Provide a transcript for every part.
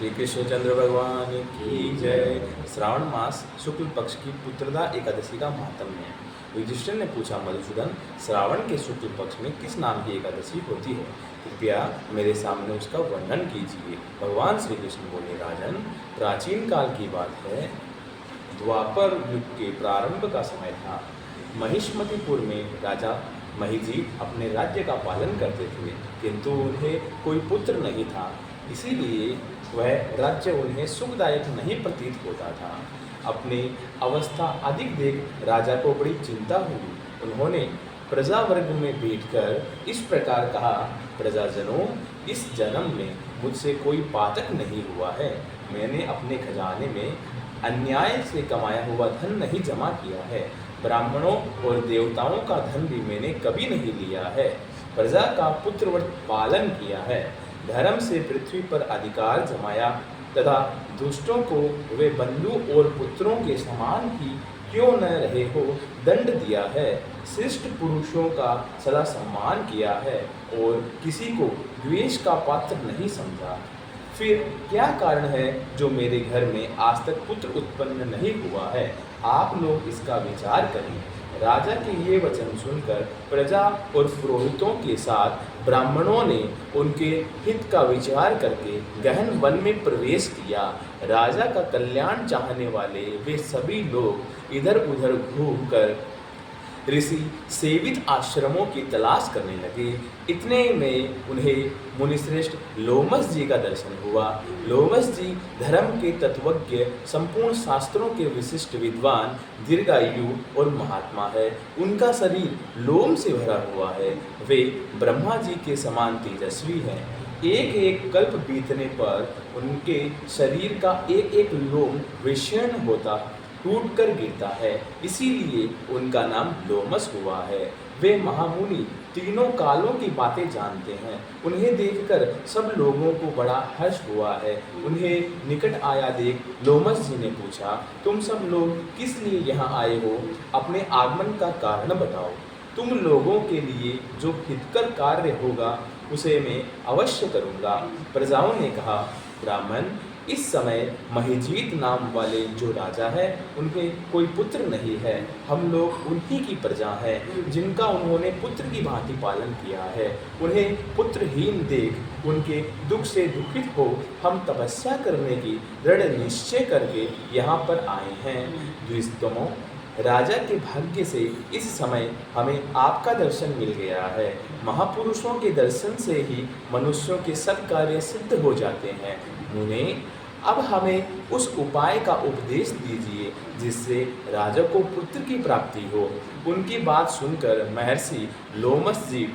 श्री कृष्णचंद्र भगवान की जय। श्रावण मास शुक्ल पक्ष की पुत्रदा एकादशी का महात्म्य है। युधिष्ठिर ने पूछा, मधुसूदन, श्रावण के शुक्ल पक्ष में किस नाम की एकादशी होती है? कृपया मेरे सामने उसका वर्णन कीजिए। भगवान श्री कृष्ण बोले, राजन, प्राचीन काल की बात है। द्वापर युग के प्रारंभ का समय था। महिष्मतिपुर में राजा महिजीत अपने राज्य का पालन करते थे, किंतु उन्हें कोई पुत्र नहीं था। इसीलिए वह राज्य उन्हें सुखदायक नहीं प्रतीत होता था। अपनी अवस्था अधिक देख राजा को बड़ी चिंता हुई। उन्होंने प्रजा वर्ग में बैठकर इस प्रकार कहा, प्रजाजनों, इस जन्म में मुझसे कोई पातक नहीं हुआ है। मैंने अपने खजाने में अन्याय से कमाया हुआ धन नहीं जमा किया है। ब्राह्मणों और देवताओं का धन भी मैंने कभी नहीं लिया है। प्रजा का पुत्रवत पालन किया है। धर्म से पृथ्वी पर अधिकार जमाया तथा दुष्टों को वे बंधु और पुत्रों के समान ही क्यों न रहे हो दंड दिया है। श्रेष्ठ पुरुषों का सदा सम्मान किया है और किसी को द्वेष का पात्र नहीं समझा। फिर क्या कारण है जो मेरे घर में आज तक पुत्र उत्पन्न नहीं हुआ है? आप लोग इसका विचार करें। राजा के ये वचन सुनकर प्रजा और पुरोहितों के साथ ब्राह्मणों ने उनके हित का विचार करके गहन वन में प्रवेश किया। राजा का कल्याण चाहने वाले वे सभी लोग इधर उधर घूमकर ऋषि सेवित आश्रमों की तलाश करने लगे। इतने में उन्हें मुनिश्रेष्ठ लोमस जी का दर्शन हुआ। लोमस जी धर्म के तत्वज्ञ, संपूर्ण शास्त्रों के विशिष्ट विद्वान, दीर्घायु और महात्मा है। उनका शरीर लोम से भरा हुआ है। वे ब्रह्मा जी के समान तेजस्वी हैं। एक एक कल्प बीतने पर उनके शरीर का एक एक लोम विशीर्ण होता टूट कर गिरता है, इसीलिए उनका नाम लोमस हुआ है। वे महामुनि तीनों कालों की बातें जानते हैं। उन्हें देखकर सब लोगों को बड़ा हर्ष हुआ है। उन्हें निकट आया देख लोमस जी ने पूछा, तुम सब लोग किस लिए यहाँ आए हो? अपने आगमन का कारण बताओ। तुम लोगों के लिए जो हितकर कार्य होगा उसे मैं अवश्य करूँगा। प्रजाओं ने कहा, ब्राह्मण, इस समय महिजीत नाम वाले जो राजा है उन्हें कोई पुत्र नहीं है। हम लोग उन्हीं की प्रजा हैं जिनका उन्होंने पुत्र की भांति पालन किया है। उन्हें पुत्रहीन देख उनके दुख से दुखित हो हम तपस्या करने की दृढ़ निश्चय करके यहाँ पर आए हैं। द्विजतमों, राजा के भाग्य से इस समय हमें आपका दर्शन मिल गया है। महापुरुषों के दर्शन से ही मनुष्यों के सत्कार्य सिद्ध हो जाते हैं। मुने, अब हमें उस उपाय का उपदेश दीजिए जिससे राजा को पुत्र की प्राप्ति हो। उनकी बात सुनकर महर्षि लोमस जी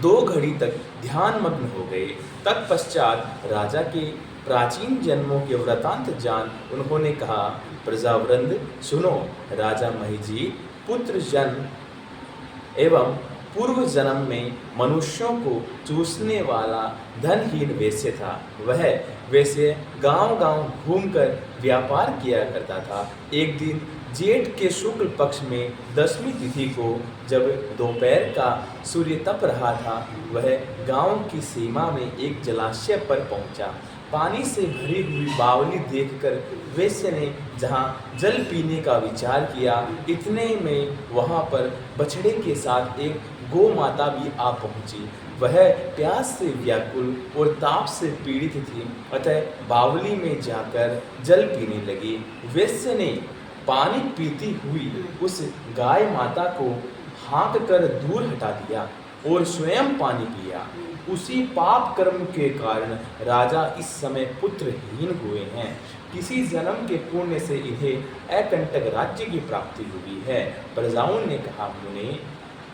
2 घड़ी तक ध्यानमग्न हो गए। तत्पश्चात राजा के प्राचीन जन्मों के वृतांत जान उन्होंने कहा, प्रजावृंद सुनो, राजा महिजीत पुत्र जन्म एवं पूर्व जन्म में मनुष्यों को चूसने वाला धनहीन वेश्य था। वह वेश्य गांव-गांव घूमकर व्यापार किया करता था। एक दिन जेठ के शुक्ल पक्ष में 10वीं तिथि को जब दोपहर का सूर्य तप रहा था, वह गांव की सीमा में एक जलाशय पर पहुंचा। पानी से भरी हुई बावली देखकर वेश्य ने जहाँ जल पीने का विचार किया, इतने में वहाँ पर बछड़े के साथ एक गौ माता भी आ पहुँची। वह प्यास से व्याकुल और ताप से पीड़ित थी, अतः बावली में जाकर जल पीने लगी। वेश्य ने पानी पीती हुई उस गाय माता को हाँक कर दूर हटा दिया और स्वयं पानी पिया। उसी पाप कर्म के कारण राजा इस समय पुत्रहीन हुए हैं। किसी जन्म के पुण्य से इन्हें अकंटक राज्य की प्राप्ति हुई है। प्रजाओं ने कहा, मुने,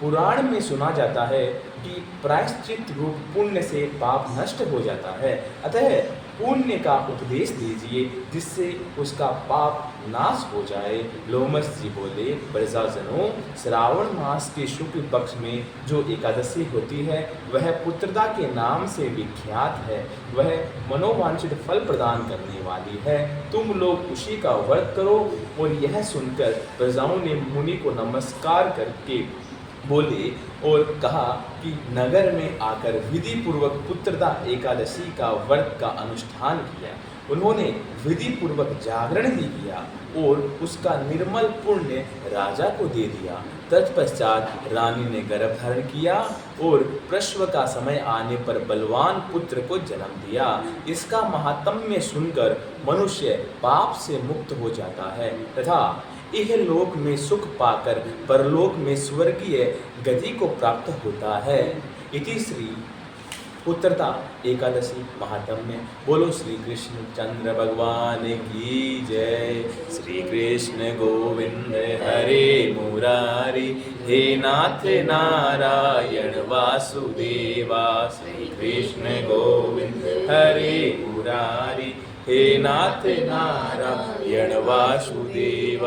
पुराण में सुना जाता है कि प्रायश्चित रूप पुण्य से पाप नष्ट हो जाता है। अतः पुण्य का उपदेश दीजिए जिससे उसका पाप नाश हो जाए। लोमस जी बोले, प्रजाजनों, श्रावण मास के शुक्ल पक्ष में जो एकादशी होती है वह पुत्रदा के नाम से विख्यात है। वह मनोवांछित फल प्रदान करने वाली है। तुम लोग उसी का व्रत करो। और यह सुनकर प्रजाओं ने मुनि को नमस्कार करके बोले और कहा कि नगर में आकर विधि पूर्वक पुत्रदा एकादशी का व्रत का अनुष्ठान किया। उन्होंने विधि पूर्वक जागरण भी किया और उसका निर्मल पुण्य राजा को दे दिया। तत्पश्चात रानी ने गर्भ धारण किया और प्रसव का समय आने पर बलवान पुत्र को जन्म दिया। इसका महात्म्य सुनकर मनुष्य पाप से मुक्त हो जाता है तथा इहलोक में सुख पाकर परलोक में स्वर्गीय गति को प्राप्त होता है। इति श्री पुत्रदा एकादशी महात्म्य। बोलो श्री कृष्ण चंद्र भगवान की जय। श्री कृष्ण गोविंद हरे मुरारी, हे नाथ नारायण वासुदेवा। श्री कृष्ण गोविंद हरे मुरारी, हे नाथ नारायण वासुदेवा।